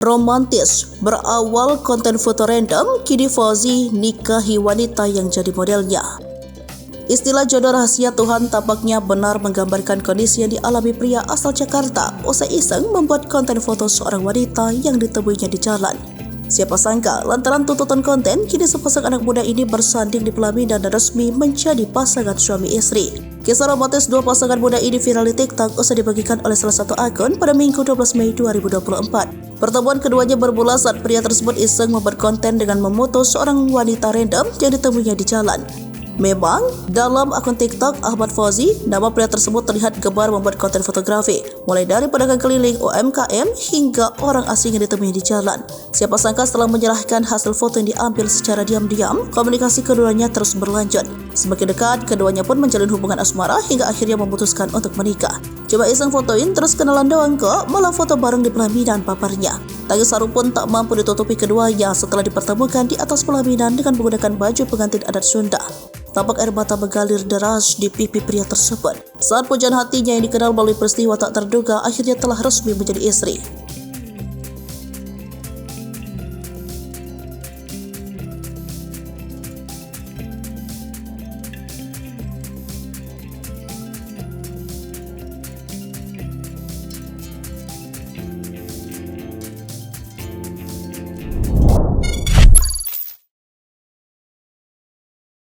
Romantis, berawal konten foto random, kini Fauzi nikahi wanita yang jadi modelnya. Istilah jodoh rahasia Tuhan tampaknya benar menggambarkan kondisi yang dialami pria asal Jakarta usai iseng membuat konten foto seorang wanita yang ditemuinya di jalan. Siapa sangka lantaran tuntutan konten, kini sepasang anak muda ini bersanding di pelaminan dan resmi menjadi pasangan suami istri. Kisah romantis dua pasangan muda ini viral di TikTok usai dibagikan oleh salah satu akun pada Minggu 12 Mei 2024. Pertemuan keduanya bermula saat pria tersebut iseng membuat konten dengan memoto seorang wanita random yang ditemuinya di jalan. Memang, dalam akun TikTok Ahmad Fauzi, nama pria tersebut terlihat gemar membuat konten fotografi, mulai dari pedagang keliling UMKM hingga orang asing yang ditemui di jalan. Siapa sangka setelah menyerahkan hasil foto yang diambil secara diam-diam, komunikasi keduanya terus berlanjut. Semakin dekat, keduanya pun menjalin hubungan asmara hingga akhirnya memutuskan untuk menikah. Coba iseng fotoin terus kenalan doang kok, malah foto bareng di pelaminan paparnya. Tangis haru pun tak mampu ditutupi keduanya setelah dipertemukan di atas pelaminan dengan menggunakan baju pengantin adat Sunda. Tampak air mata mengalir deras di pipi pria tersebut saat pujaan hatinya yang dikenal melalui peristiwa tak terduga akhirnya telah resmi menjadi istri.